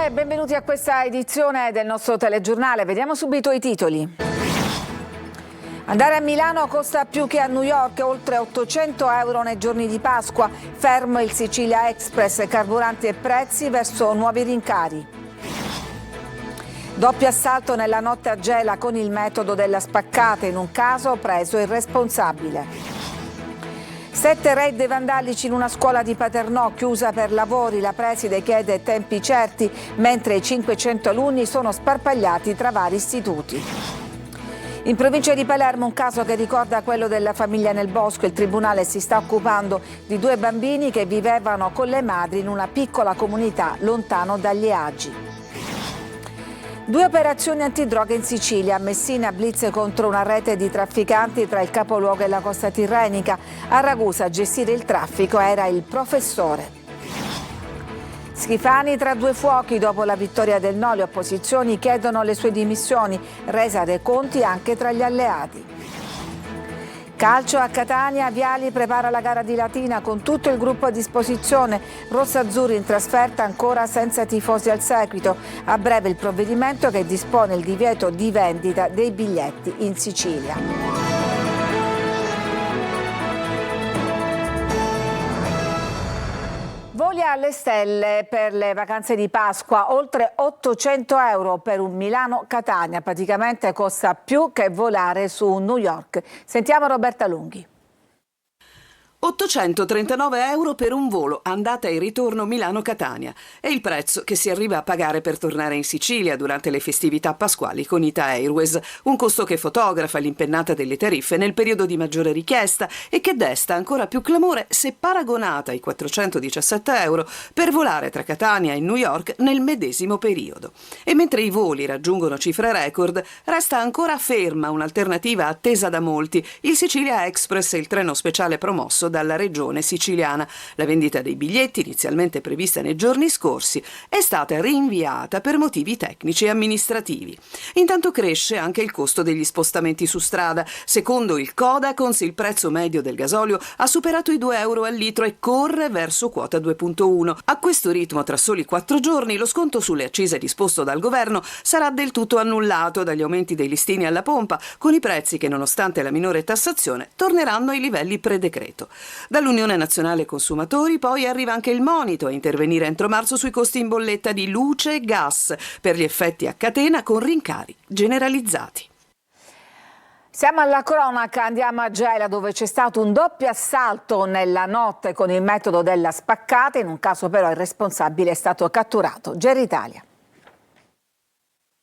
e benvenuti a questa edizione del nostro telegiornale. Vediamo subito i titoli. Andare a Milano costa più che a New York, oltre 800 euro nei giorni di Pasqua. Fermo il Sicilia Express, carburanti e prezzi verso nuovi rincari. Doppio assalto nella notte a Gela con il metodo della spaccata, in un caso preso il responsabile. 7 raid vandalici in una scuola di Paternò chiusa per lavori, la preside chiede tempi certi, mentre i 500 alunni sono sparpagliati tra vari istituti. In provincia di Palermo un caso che ricorda quello della famiglia Nel Bosco, il tribunale si sta occupando di 2 bambini che vivevano con le madri in una piccola comunità lontano dagli agi. 2 operazioni antidroga in Sicilia, a Messina blitz contro una rete di trafficanti tra il capoluogo e la costa tirrenica. A Ragusa a gestire il traffico era il professore. Schifani tra 2 fuochi dopo la vittoria del no, le opposizioni chiedono le sue dimissioni, resa dei conti anche tra gli alleati. Calcio a Catania, Viali prepara la gara di Latina con tutto il gruppo a disposizione. Rossazzurri in trasferta ancora senza tifosi al seguito. A breve il provvedimento che dispone il divieto di vendita dei biglietti in Sicilia. Voli alle stelle per le vacanze di Pasqua, oltre 800 euro per un Milano-Catania, praticamente costa più che volare su New York. Sentiamo Roberta Lunghi. 839 euro per un volo andata e ritorno Milano-Catania. È il prezzo che si arriva a pagare per tornare in Sicilia durante le festività pasquali con Ita Airways, un costo che fotografa l'impennata delle tariffe nel periodo di maggiore richiesta e che desta ancora più clamore se paragonata ai 417 euro per volare tra Catania e New York nel medesimo periodo. E mentre i voli raggiungono cifre record, resta ancora ferma un'alternativa attesa da molti, il Sicilia Express, il treno speciale promosso dalla regione siciliana. La vendita dei biglietti, inizialmente prevista nei giorni scorsi, è stata rinviata per motivi tecnici e amministrativi. Intanto cresce anche il costo degli spostamenti su strada. Secondo il Codacons, il prezzo medio del gasolio ha superato i 2 euro al litro e corre verso quota 2,1. A questo ritmo, tra soli 4 giorni, lo sconto sulle accise disposto dal governo sarà del tutto annullato dagli aumenti dei listini alla pompa, con i prezzi che, nonostante la minore tassazione, torneranno ai livelli pre-decreto. Dall'Unione Nazionale Consumatori poi arriva anche il monito a intervenire entro marzo sui costi in bolletta di luce e gas per gli effetti a catena con rincari generalizzati. Siamo alla cronaca, andiamo a Gela dove c'è stato un doppio assalto nella notte con il metodo della spaccata, in un caso però il responsabile è stato catturato. Gera Italia.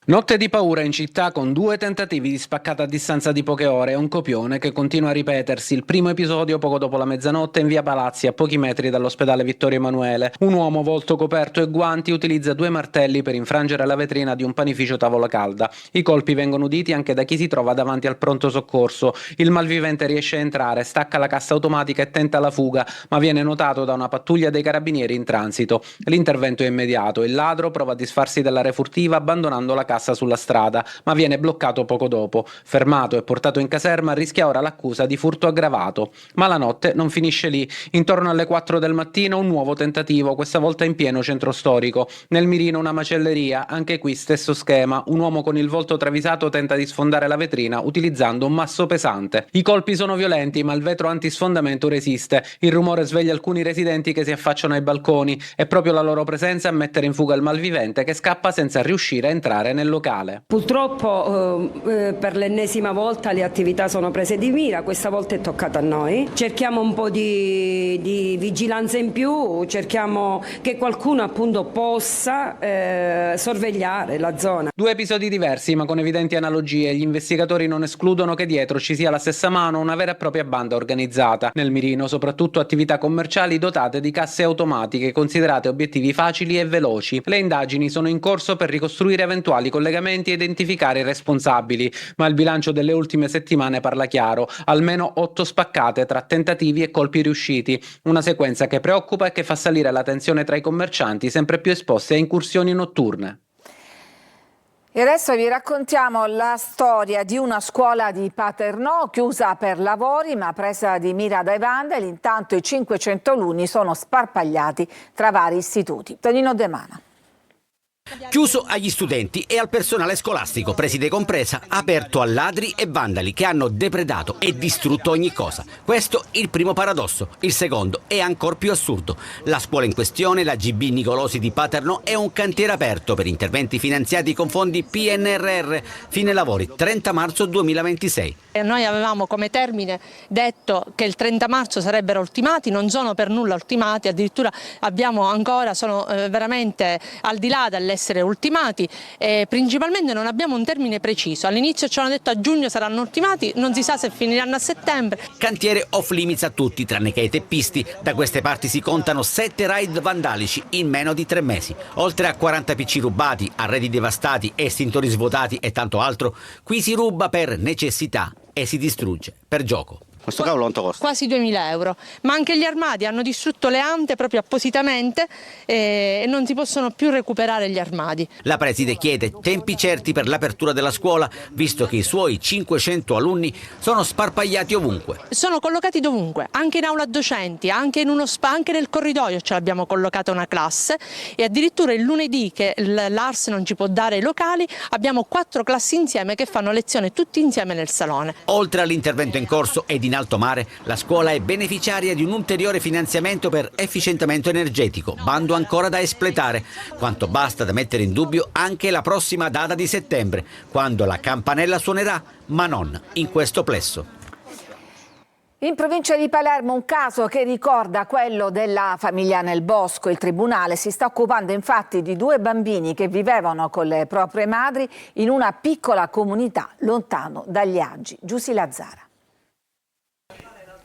Notte di paura in città con 2 tentativi di spaccata a distanza di poche ore e un copione che continua a ripetersi. Il primo episodio poco dopo la mezzanotte in via Palazzi, a pochi metri dall'ospedale Vittorio Emanuele. Un uomo volto coperto e guanti utilizza 2 martelli per infrangere la vetrina di un panificio tavola calda. I colpi vengono uditi anche da chi si trova davanti al pronto soccorso. Il malvivente riesce a entrare, stacca la cassa automatica e tenta la fuga, ma viene notato da una pattuglia dei carabinieri in transito. L'intervento è immediato. Il ladro prova a disfarsi della refurtiva abbandonando la cassa sulla strada, ma viene bloccato poco dopo. Fermato e portato in caserma, rischia ora l'accusa di furto aggravato. Ma la notte non finisce lì. Intorno alle 4 del mattino un nuovo tentativo, questa volta in pieno centro storico. Nel mirino una macelleria, anche qui stesso schema. Un uomo con il volto travisato tenta di sfondare la vetrina utilizzando un masso pesante. I colpi sono violenti, ma il vetro antisfondamento resiste. Il rumore sveglia alcuni residenti che si affacciano ai balconi. È proprio la loro presenza a mettere in fuga il malvivente che scappa senza riuscire a entrare nel locale. Purtroppo per l'ennesima volta le attività sono prese di mira, questa volta è toccata a noi. Cerchiamo un po' di vigilanza in più, cerchiamo che qualcuno appunto possa sorvegliare la zona. 2 episodi diversi ma con evidenti analogie. Gli investigatori non escludono che dietro ci sia la stessa mano, una vera e propria banda organizzata. Nel mirino soprattutto attività commerciali dotate di casse automatiche considerate obiettivi facili e veloci. Le indagini sono in corso per ricostruire eventuali collegamenti e identificare i responsabili, ma il bilancio delle ultime settimane parla chiaro: almeno 8 spaccate tra tentativi e colpi riusciti, una sequenza che preoccupa e che fa salire la tensione tra i commercianti sempre più esposti a incursioni notturne. E adesso vi raccontiamo la storia di una scuola di Paternò chiusa per lavori ma presa di mira dai vandali. Intanto i 500 alunni sono sparpagliati tra vari istituti. Tonino De Mana. Chiuso agli studenti e al personale scolastico, preside compresa, aperto a ladri e vandali che hanno depredato e distrutto ogni cosa. Questo il primo paradosso. Il secondo è ancora più assurdo. La scuola in questione, la GB Nicolosi di Paternò, è un cantiere aperto per interventi finanziati con fondi PNRR. Fine lavori 30 marzo 2026. Noi avevamo come termine detto che il 30 marzo sarebbero ultimati, non sono per nulla ultimati, addirittura sono veramente al di là dell'essere ultimati, principalmente non abbiamo un termine preciso. All'inizio ci hanno detto a giugno saranno ultimati, non si sa se finiranno a settembre. Cantiere off limits a tutti, tranne che ai teppisti. Da queste parti si contano 7 raid vandalici in meno di 3 mesi. Oltre a 40 PC rubati, arredi devastati, estintori svuotati e tanto altro, qui si ruba per necessità e si distrugge per gioco. Questo cavolo quanto costa? Quasi 2.000 euro, ma anche gli armadi hanno distrutto le ante proprio appositamente e non si possono più recuperare gli armadi. La preside chiede tempi certi per l'apertura della scuola, visto che i suoi 500 alunni sono sparpagliati ovunque. Sono collocati dovunque, anche in aula docenti, anche in uno spa, anche nel corridoio ce l'abbiamo collocata una classe e addirittura il lunedì che l'ARS non ci può dare i locali abbiamo 4 classi insieme che fanno lezione tutti insieme nel salone. Oltre all'intervento in corso ed in alto mare, la scuola è beneficiaria di un ulteriore finanziamento per efficientamento energetico, bando ancora da espletare, quanto basta da mettere in dubbio anche la prossima data di settembre, quando la campanella suonerà, ma non in questo plesso. In provincia di Palermo un caso che ricorda quello della famiglia Nel Bosco. Il tribunale si sta occupando infatti di 2 bambini che vivevano con le proprie madri in una piccola comunità lontano dagli agi. Giusy Lazzara.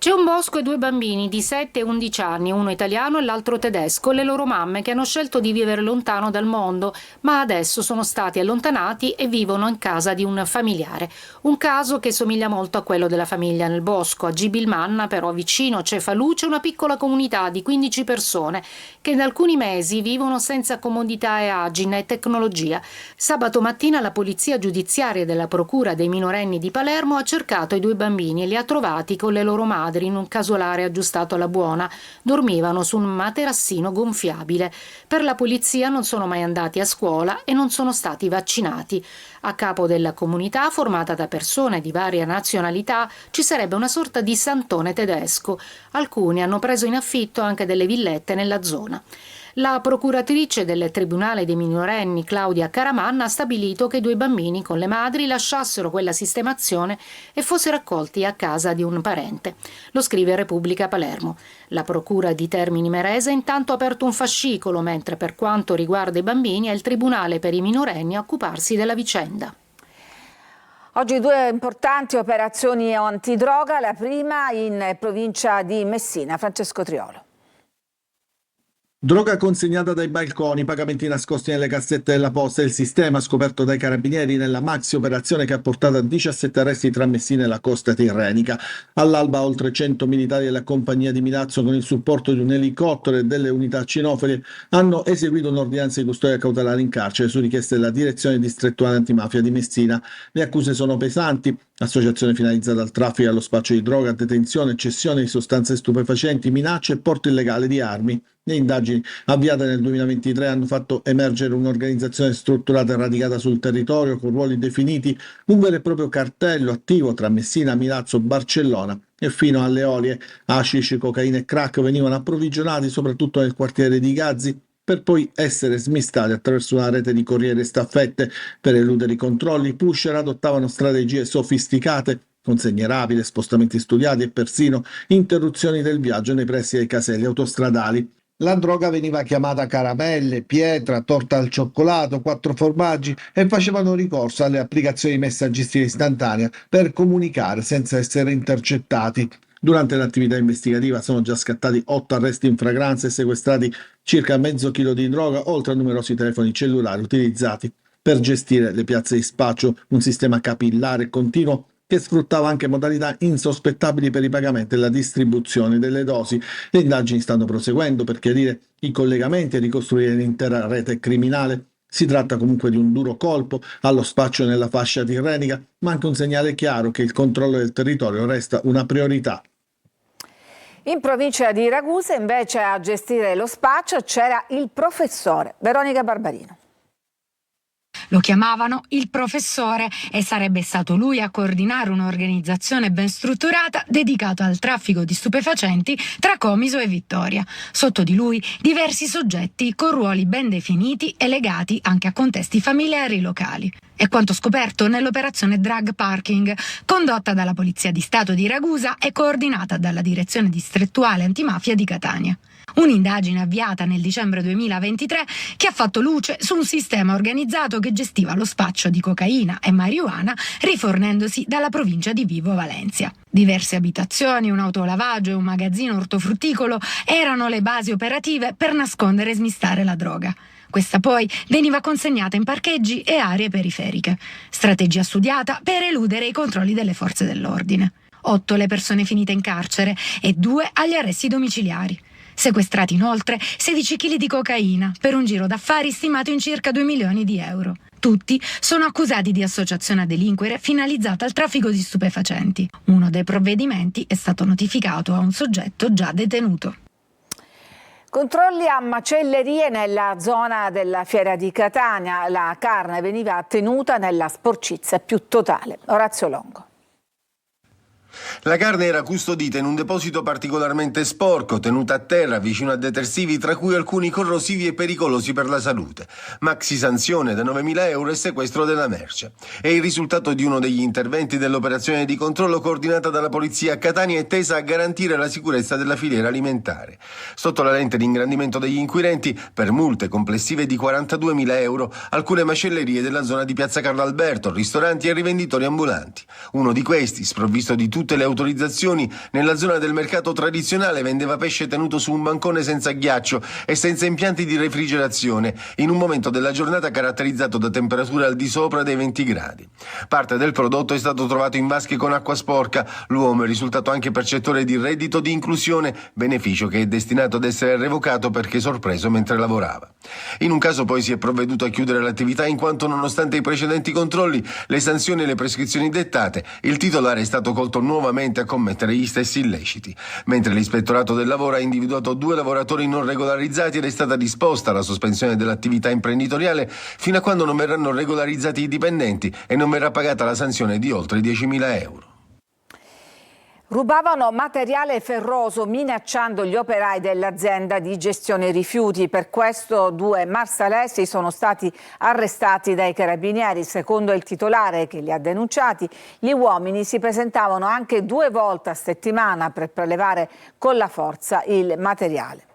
C'è un bosco e 2 bambini di 7 e 11 anni, uno italiano e l'altro tedesco, le loro mamme che hanno scelto di vivere lontano dal mondo, ma adesso sono stati allontanati e vivono in casa di un familiare. Un caso che somiglia molto a quello della famiglia Nel Bosco. A Gibilmanna, però, vicino Cefalù, c'è una piccola comunità di 15 persone che da alcuni mesi vivono senza comodità e agi né tecnologia. Sabato mattina la polizia giudiziaria della Procura dei minorenni di Palermo ha cercato i 2 bambini e li ha trovati con le loro madri in un casolare aggiustato alla buona. Dormivano su un materassino gonfiabile. Per la polizia non sono mai andati a scuola e non sono stati vaccinati. A capo della comunità, formata da persone di varia nazionalità, ci sarebbe una sorta di santone tedesco. Alcuni hanno preso in affitto anche delle villette nella zona. La procuratrice del Tribunale dei minorenni, Claudia Caramanna, ha stabilito che i 2 bambini con le madri lasciassero quella sistemazione e fossero accolti a casa di un parente. Lo scrive Repubblica Palermo. La procura di Termini Imerese intanto ha aperto un fascicolo, mentre per quanto riguarda i bambini è il Tribunale per i minorenni a occuparsi della vicenda. Oggi 2 importanti operazioni antidroga, la prima in provincia di Messina. Francesco Triolo. Droga consegnata dai balconi, pagamenti nascosti nelle cassette della posta e il sistema scoperto dai carabinieri nella maxi operazione che ha portato a 17 arresti tra Messina e la costa tirrenica. All'alba oltre 100 militari della compagnia di Milazzo con il supporto di un elicottero e delle unità cinofile hanno eseguito un'ordinanza di custodia cautelare in carcere su richiesta della direzione distrettuale antimafia di Messina. Le accuse sono pesanti: associazione finalizzata al traffico e allo spaccio di droga, detenzione e cessione di sostanze stupefacenti, minacce e porto illegale di armi. Le indagini avviate nel 2023 hanno fatto emergere un'organizzazione strutturata e radicata sul territorio con ruoli definiti, un vero e proprio cartello attivo tra Messina, Milazzo, Barcellona e fino alle Olie. Hashish, cocaina e crack venivano approvvigionati soprattutto nel quartiere di Gazzi, per poi essere smistati attraverso una rete di corriere e staffette. Per eludere i controlli, i pusher adottavano strategie sofisticate, consegne rapide, spostamenti studiati e persino interruzioni del viaggio nei pressi dei caselli autostradali. La droga veniva chiamata caramelle, pietra, torta al cioccolato, 4 formaggi e facevano ricorso alle applicazioni messaggistica istantanea per comunicare senza essere intercettati. Durante l'attività investigativa sono già scattati 8 arresti in flagranza e sequestrati circa mezzo chilo di droga, oltre a numerosi telefoni cellulari utilizzati per gestire le piazze di spaccio, un sistema capillare e continuo che sfruttava anche modalità insospettabili per i pagamenti e la distribuzione delle dosi. Le indagini stanno proseguendo per chiarire i collegamenti e ricostruire l'intera rete criminale. Si tratta comunque di un duro colpo allo spaccio nella fascia tirrenica, ma anche un segnale chiaro che il controllo del territorio resta una priorità. In provincia di Ragusa, invece, a gestire lo spaccio c'era il professore. Veronica Barbarino. Lo chiamavano il professore e sarebbe stato lui a coordinare un'organizzazione ben strutturata dedicata al traffico di stupefacenti tra Comiso e Vittoria. Sotto di lui diversi soggetti con ruoli ben definiti e legati anche a contesti familiari locali. È quanto scoperto nell'operazione Drug Parking, condotta dalla Polizia di Stato di Ragusa e coordinata dalla Direzione Distrettuale Antimafia di Catania. Un'indagine avviata nel dicembre 2023 che ha fatto luce su un sistema organizzato che gestiva lo spaccio di cocaina e marijuana rifornendosi dalla provincia di Vibo Valentia. Diverse abitazioni, un autolavaggio e un magazzino ortofrutticolo erano le basi operative per nascondere e smistare la droga. Questa poi veniva consegnata in parcheggi e aree periferiche. Strategia studiata per eludere i controlli delle forze dell'ordine. 8 le persone finite in carcere e 2 agli arresti domiciliari. Sequestrati inoltre 16 kg di cocaina per un giro d'affari stimato in circa 2 milioni di euro. Tutti sono accusati di associazione a delinquere finalizzata al traffico di stupefacenti. Uno dei provvedimenti è stato notificato a un soggetto già detenuto. Controlli a macellerie nella zona della fiera di Catania. La carne veniva tenuta nella sporcizia più totale. Orazio Longo. La carne era custodita in un deposito particolarmente sporco, tenuta a terra vicino a detersivi, tra cui alcuni corrosivi e pericolosi per la salute. Maxi sanzione da 9.000 euro e sequestro della merce. È il risultato di uno degli interventi dell'operazione di controllo coordinata dalla polizia a Catania e tesa a garantire la sicurezza della filiera alimentare. Sotto la lente di ingrandimento degli inquirenti, per multe complessive di 42.000 euro, alcune macellerie della zona di Piazza Carlo Alberto, ristoranti e rivenditori ambulanti. Uno di questi, sprovvisto di tutte le autorizzazioni, nella zona del mercato tradizionale vendeva pesce tenuto su un bancone senza ghiaccio e senza impianti di refrigerazione, in un momento della giornata caratterizzato da temperature al di sopra dei 20 gradi. Parte del prodotto è stato trovato in vasche con acqua sporca. L'uomo è risultato anche percettore di reddito di inclusione, beneficio che è destinato ad essere revocato perché sorpreso mentre lavorava. In un caso poi si è provveduto a chiudere l'attività in quanto, nonostante i precedenti controlli, le sanzioni e le prescrizioni dettate, il titolare è stato colto nuovamente a commettere gli stessi illeciti. Mentre l'ispettorato del lavoro ha individuato 2 lavoratori non regolarizzati ed è stata disposta la sospensione dell'attività imprenditoriale fino a quando non verranno regolarizzati i dipendenti e non verrà pagata la sanzione di oltre 10.000 euro. Rubavano materiale ferroso minacciando gli operai dell'azienda di gestione rifiuti. Per questo 2 marsalesi sono stati arrestati dai carabinieri. Secondo il titolare che li ha denunciati, gli uomini si presentavano anche 2 volte a settimana per prelevare con la forza il materiale.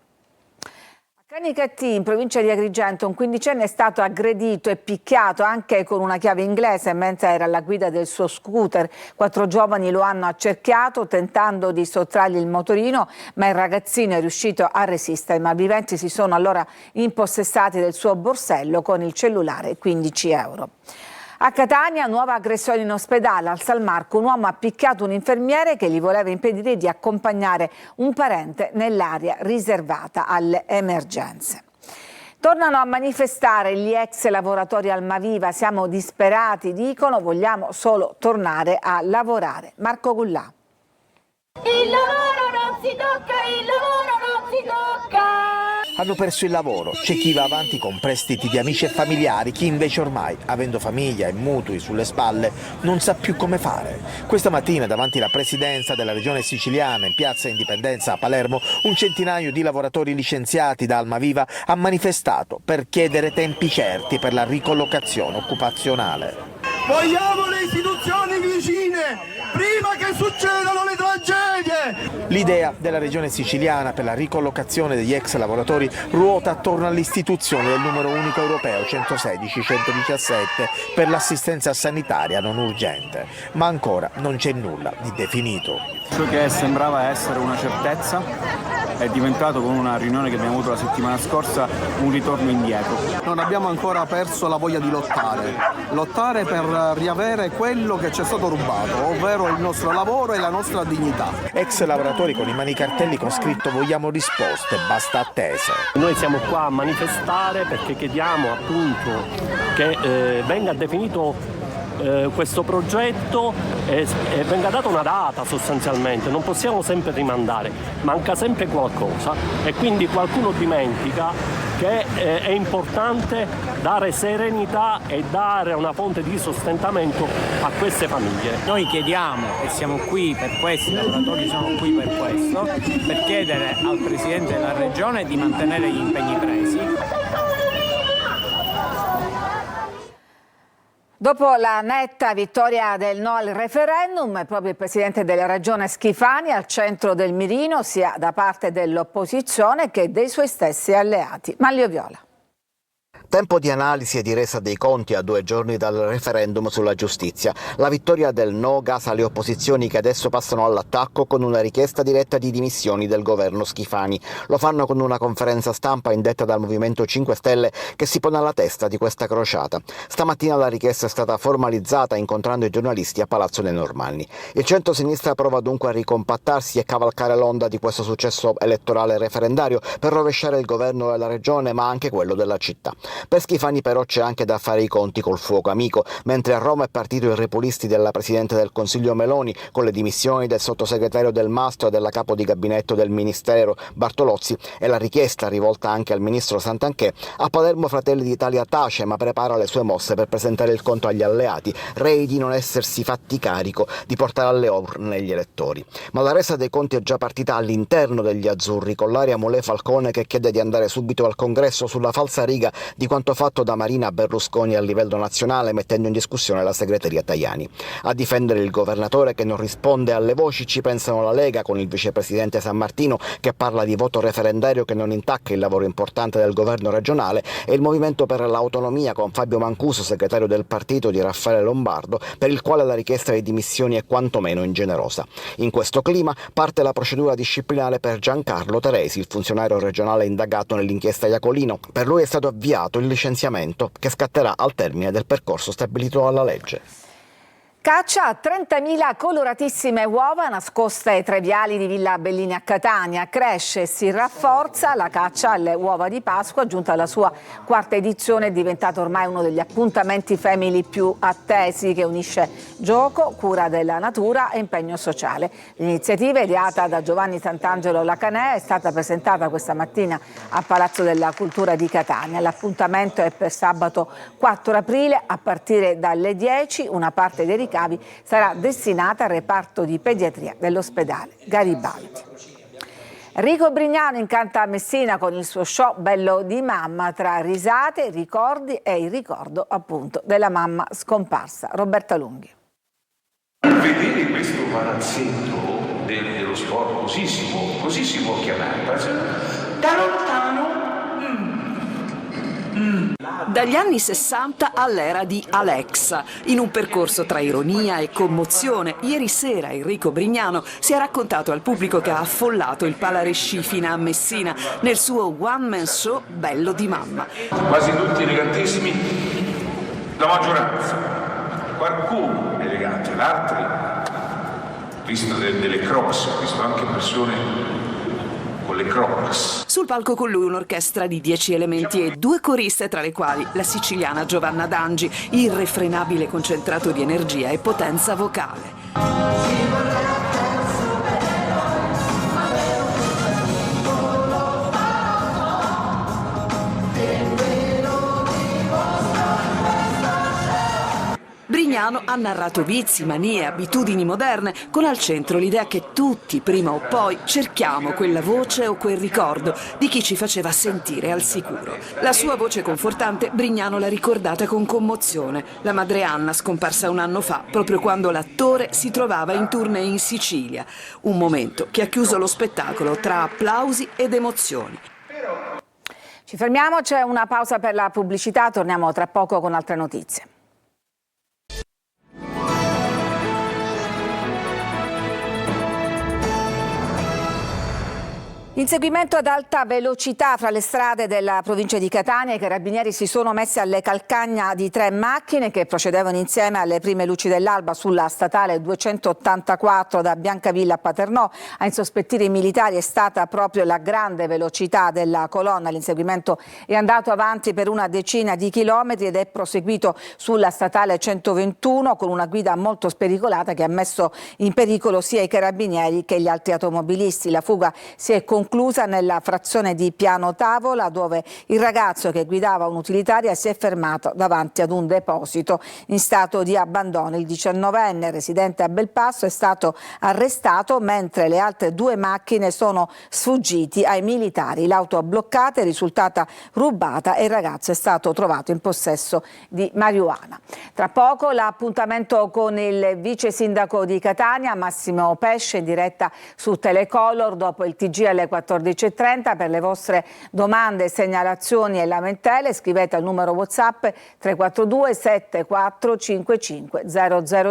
Canicattì, in provincia di Agrigento, un 15enne è stato aggredito e picchiato anche con una chiave inglese mentre era alla guida del suo scooter. 4 giovani lo hanno accerchiato tentando di sottrargli il motorino, ma il ragazzino è riuscito a resistere. I malviventi si sono allora impossessati del suo borsello con il cellulare e 15 euro. A Catania, nuova aggressione in ospedale. Al San Marco un uomo ha picchiato un infermiere che gli voleva impedire di accompagnare un parente nell'area riservata alle emergenze. Tornano a manifestare gli ex lavoratori Almaviva. Siamo disperati, dicono, vogliamo solo tornare a lavorare. Marco Gullà. Il lavoro non si tocca, il lavoro non si tocca! Hanno perso il lavoro, c'è chi va avanti con prestiti di amici e familiari, chi invece ormai, avendo famiglia e mutui sulle spalle, non sa più come fare. Questa mattina davanti alla presidenza della regione siciliana in piazza Indipendenza a Palermo, un centinaio di lavoratori licenziati da Almaviva ha manifestato per chiedere tempi certi per la ricollocazione occupazionale. Vogliamo le istituzioni vicine, prima che succedano le tragedie! L'idea della regione siciliana per la ricollocazione degli ex lavoratori ruota attorno all'istituzione del numero unico europeo 116-117 per l'assistenza sanitaria non urgente, ma ancora non c'è nulla di definito. Ciò che sembrava essere una certezza è diventato, con una riunione che abbiamo avuto la settimana scorsa, un ritorno indietro. Non abbiamo ancora perso la voglia di lottare per riavere quello che ci è stato rubato, ovvero il nostro lavoro e la nostra dignità. Ex lavoratori con i manicartelli con scritto vogliamo risposte, basta attese. Noi siamo qua a manifestare perché chiediamo appunto che venga definito questo progetto e venga data una data sostanzialmente. Non possiamo sempre rimandare, manca sempre qualcosa e quindi qualcuno dimentica che è importante dare serenità e dare una fonte di sostentamento a queste famiglie. Noi chiediamo, e siamo qui per questo, i lavoratori sono qui per questo, per chiedere al Presidente della Regione di mantenere gli impegni presi. Dopo la netta vittoria del no al referendum, è proprio il Presidente della Regione Schifani al centro del mirino, sia da parte dell'opposizione che dei suoi stessi alleati. Manlio Viola. Tempo di analisi e di resa dei conti a 2 giorni dal referendum sulla giustizia. La vittoria del no gasa le opposizioni che adesso passano all'attacco con una richiesta diretta di dimissioni del governo Schifani. Lo fanno con una conferenza stampa indetta dal Movimento 5 Stelle che si pone alla testa di questa crociata. Stamattina la richiesta è stata formalizzata incontrando i giornalisti a Palazzo dei Normanni. Il centro-sinistra prova dunque a ricompattarsi e cavalcare l'onda di questo successo elettorale referendario per rovesciare il governo della regione ma anche quello della città. Per Schifani però c'è anche da fare i conti col fuoco amico, mentre a Roma è partito il repulisti della Presidente del Consiglio Meloni con le dimissioni del sottosegretario Del Mastro e della capo di gabinetto del Ministero Bartolozzi e la richiesta rivolta anche al ministro Santanchè. A Palermo Fratelli d'Italia tace ma prepara le sue mosse per presentare il conto agli alleati, rei di non essersi fatti carico di portare alle urne gli elettori. Ma la resa dei conti è già partita all'interno degli azzurri, con l'area Mulè Falcone che chiede di andare subito al congresso sulla falsariga di quanto fatto da Marina Berlusconi a livello nazionale, mettendo in discussione la segreteria Tajani. A difendere il governatore che non risponde alle voci ci pensano la Lega con il vicepresidente Sammartino che parla di voto referendario che non intacca il lavoro importante del governo regionale e il Movimento per l'Autonomia con Fabio Mancuso, segretario del partito di Raffaele Lombardo, per il quale la richiesta di dimissioni è quantomeno ingenerosa. In questo clima parte la procedura disciplinare per Giancarlo Teresi, il funzionario regionale indagato nell'inchiesta Iacolino. Per lui è stato avviato il licenziamento che scatterà al termine del percorso stabilito dalla legge. Caccia a 30.000 coloratissime uova nascoste tra i viali di Villa Bellini a Catania. Cresce e si rafforza la caccia alle uova di Pasqua, giunta alla sua 4ª edizione, è diventato ormai uno degli appuntamenti femminili più attesi che unisce gioco, cura della natura e impegno sociale. L'iniziativa, ideata da Giovanni Sant'Angelo Lacanè, è stata presentata questa mattina a Palazzo della Cultura di Catania. L'appuntamento è per sabato 4 aprile a partire dalle 10, una parte dei ricavi sarà destinata al reparto di pediatria dell'ospedale Garibaldi. Enrico Brignano incanta Messina con il suo show Bello di Mamma, tra risate, ricordi e il ricordo appunto della mamma scomparsa. Roberta Lunghi. Vedere questo palazzetto dello sport, così si può chiamare, da lontano. Dagli anni 60 all'era di Alexa, in un percorso tra ironia e commozione, ieri sera Enrico Brignano si è raccontato al pubblico che ha affollato il Pala Rescifina a Messina nel suo one man show Bello di Mamma. Quasi tutti elegantissimi, la maggioranza, qualcuno elegante, l'altri visto delle crocs, ho visto anche persone con le crocs. Sul palco con lui un'orchestra di 10 elementi e 2 coriste, tra le quali la siciliana Giovanna Dangi, irrefrenabile concentrato di energia e potenza vocale. Brignano ha narrato vizi, manie, abitudini moderne, con al centro l'idea che tutti, prima o poi, cerchiamo quella voce o quel ricordo di chi ci faceva sentire al sicuro. La sua voce confortante Brignano l'ha ricordata con commozione. La madre Anna, scomparsa un anno fa, proprio quando l'attore si trovava in tournée in Sicilia. Un momento che ha chiuso lo spettacolo tra applausi ed emozioni. Ci fermiamo, c'è una pausa per la pubblicità, torniamo tra poco con altre notizie. Inseguimento ad alta velocità fra le strade della provincia di Catania. I carabinieri si sono messi alle calcagna di 3 macchine che procedevano insieme alle prime luci dell'alba sulla statale 284 da Biancavilla a Paternò. A insospettire i militari è stata proprio la grande velocità della colonna. L'inseguimento è andato avanti per una decina di chilometri ed è proseguito sulla statale 121 con una guida molto spericolata che ha messo in pericolo sia i carabinieri che gli altri automobilisti. La fuga si è conclusa nella frazione di Piano Tavola, dove il ragazzo che guidava un'utilitaria si è fermato davanti ad un deposito in stato di abbandono. Il 19enne residente a Belpasso è stato arrestato, mentre le altre 2 macchine sono sfuggiti ai militari. L'auto bloccata è risultata rubata e il ragazzo è stato trovato in possesso di marijuana. Tra poco l'appuntamento con il vice sindaco di Catania, Massimo Pesce, in diretta su Telecolor dopo il TG alle 14.30. Per le vostre domande, segnalazioni e lamentele scrivete al numero WhatsApp 342 7455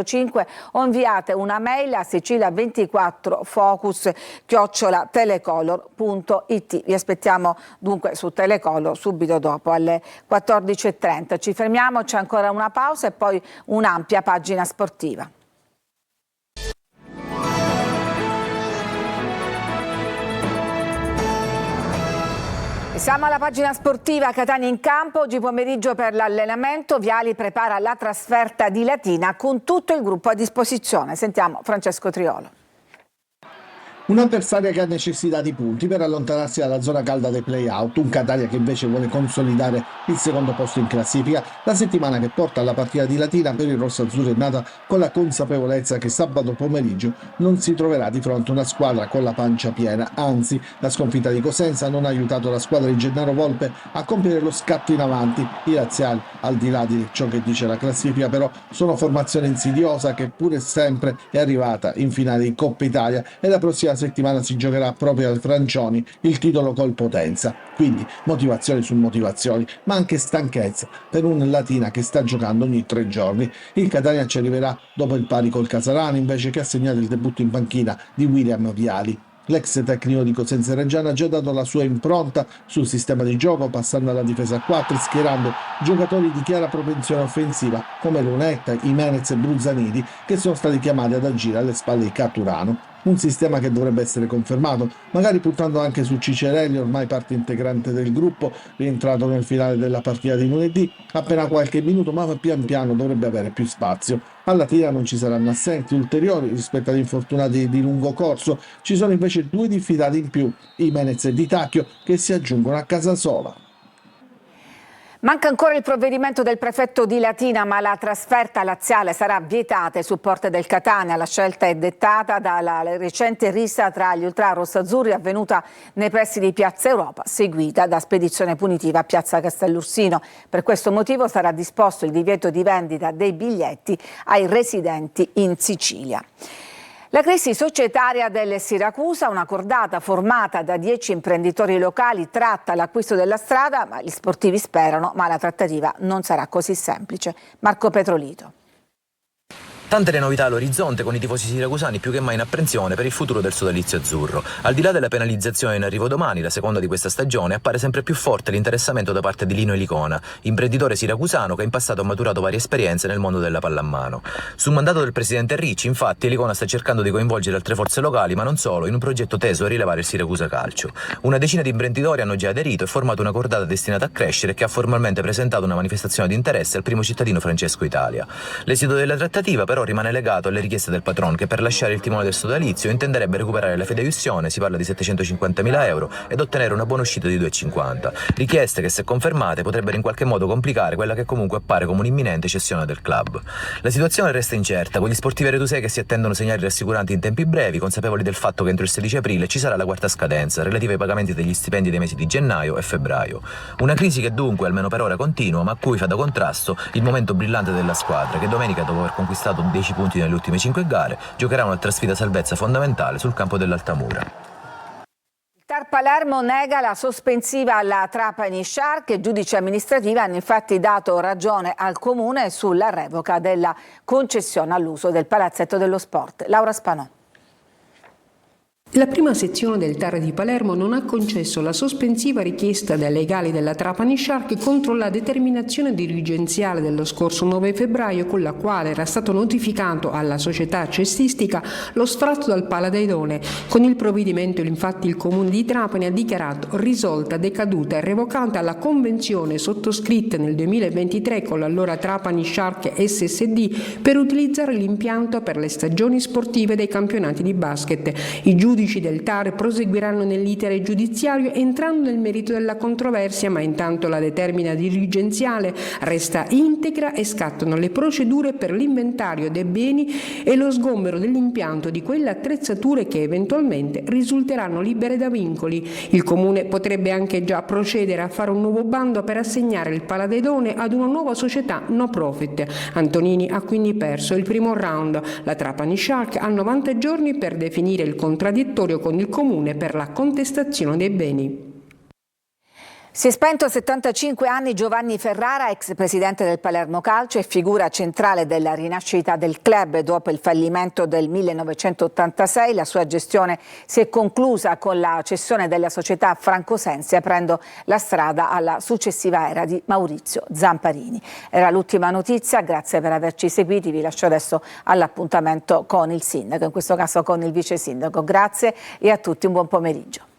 005 o inviate una mail a sicilia24focus@telecolor.it. Vi aspettiamo dunque su Telecolor subito dopo alle 14.30. Ci fermiamo, c'è ancora una pausa e poi un'ampia pagina sportiva. Siamo alla pagina sportiva. Catania in campo oggi pomeriggio per l'allenamento. Viali prepara la trasferta di Latina con tutto il gruppo a disposizione. Sentiamo Francesco Triolo. Un'avversaria che ha necessità di punti per allontanarsi dalla zona calda dei play-out, un Catania che invece vuole consolidare il secondo posto in classifica. La settimana che porta alla partita di Latina per il rosso-azzurro è nata con la consapevolezza che sabato pomeriggio non si troverà di fronte una squadra con la pancia piena, anzi la sconfitta di Cosenza non ha aiutato la squadra di Gennaro Volpe a compiere lo scatto in avanti. I laziali, al di là di ciò che dice la classifica, però sono formazione insidiosa che pure sempre è arrivata in finale di Coppa Italia e la prossima settimana si giocherà proprio al Francioni il titolo col Potenza. Quindi motivazioni su motivazioni, ma anche stanchezza per un Latina che sta giocando ogni 3 giorni. Il Catania ci arriverà dopo il pari col Casarano, invece che ha segnato il debutto in panchina di William Viali. L'ex tecnico di Cosenza e Reggiana ha già dato la sua impronta sul sistema di gioco, passando alla difesa a 4 e schierando giocatori di chiara propensione offensiva come Lunetta, Jimenez e Bruzzaniti, che sono stati chiamati ad agire alle spalle di Caturano. Un sistema che dovrebbe essere confermato, magari puntando anche su Cicerelli, ormai parte integrante del gruppo, rientrato nel finale della partita di lunedì, appena qualche minuto, ma pian piano dovrebbe avere più spazio. Alla tira non ci saranno assenti ulteriori rispetto agli infortunati di lungo corso, ci sono invece 2 diffidati in più, Jimenez e Di Tacchio, che si aggiungono a Casasola. Manca ancora il provvedimento del prefetto di Latina, ma la trasferta laziale sarà vietata ai supporter del Catania. La scelta è dettata dalla recente rissa tra gli ultra rossazzurri avvenuta nei pressi di Piazza Europa, seguita da spedizione punitiva a Piazza Castellursino. Per questo motivo sarà disposto il divieto di vendita dei biglietti ai residenti in Sicilia. La crisi societaria del Siracusa, una cordata formata da 10 imprenditori locali, tratta l'acquisto della strada, ma gli sportivi sperano, ma la trattativa non sarà così semplice. Marco Petrolito. Tante le novità all'orizzonte, con i tifosi siracusani più che mai in apprensione per il futuro del sodalizio azzurro. Al di là della penalizzazione in arrivo domani, la seconda di questa stagione, appare sempre più forte l'interessamento da parte di Lino Elicona, imprenditore siracusano che in passato ha maturato varie esperienze nel mondo della pallamano. Su mandato del presidente Ricci, infatti, Elicona sta cercando di coinvolgere altre forze locali, ma non solo, in un progetto teso a rilevare il Siracusa Calcio. Una decina di imprenditori hanno già aderito e formato una cordata destinata a crescere e che ha formalmente presentato una manifestazione di interesse al primo cittadino Francesco Italia. L'esito della trattativa però rimane legato alle richieste del patron, che per lasciare il timone del sodalizio intenderebbe recuperare la fideiussione, si parla di 750.000 euro, ed ottenere una buona uscita di 2,50. Richieste che, se confermate, potrebbero in qualche modo complicare quella che comunque appare come un'imminente cessione del club. La situazione resta incerta, con gli sportivi redusei che si attendono segnali rassicuranti in tempi brevi, consapevoli del fatto che entro il 16 aprile ci sarà la quarta scadenza, relativa ai pagamenti degli stipendi dei mesi di gennaio e febbraio. Una crisi che dunque, almeno per ora, continua, ma a cui fa da contrasto il momento brillante della squadra, che domenica, dopo aver conquistato 10 punti nelle ultime 5 gare, giocherà un'altra sfida salvezza fondamentale sul campo dell'Altamura. Il TAR Palermo nega la sospensiva alla Trapani Shark. I giudici amministrativi hanno infatti dato ragione al Comune sulla revoca della concessione all'uso del Palazzetto dello Sport. Laura Spanò. La prima sezione del TAR di Palermo non ha concesso la sospensiva richiesta dai legali della Trapani Shark contro la determinazione dirigenziale dello scorso 9 febbraio con la quale era stato notificato alla società cestistica lo sfratto dal Paladeidone. Con il provvedimento infatti il Comune di Trapani ha dichiarato risolta, decaduta e revocata la convenzione sottoscritta nel 2023 con l'allora Trapani Shark SSD per utilizzare l'impianto per le stagioni sportive dei campionati di basket. I giudici del TAR proseguiranno nell'iter giudiziario entrando nel merito della controversia, ma intanto la determina dirigenziale resta integra e scattano le procedure per l'inventario dei beni e lo sgombero dell'impianto di quelle attrezzature che eventualmente risulteranno libere da vincoli. Il Comune potrebbe anche già procedere a fare un nuovo bando per assegnare il Paladeidone ad una nuova società no profit. Antonini ha quindi perso il primo round. La Trapani Shark ha 90 giorni per definire il contraddittorio con il Comune per la contestazione dei beni. Si è spento a 75 anni Giovanni Ferrara, ex presidente del Palermo Calcio e figura centrale della rinascita del club dopo il fallimento del 1986. La sua gestione si è conclusa con la cessione della società a Franco Sensi, aprendo la strada alla successiva era di Maurizio Zamparini. Era l'ultima notizia, grazie per averci seguiti, vi lascio adesso all'appuntamento con il sindaco, in questo caso con il vice sindaco. Grazie e a tutti un buon pomeriggio.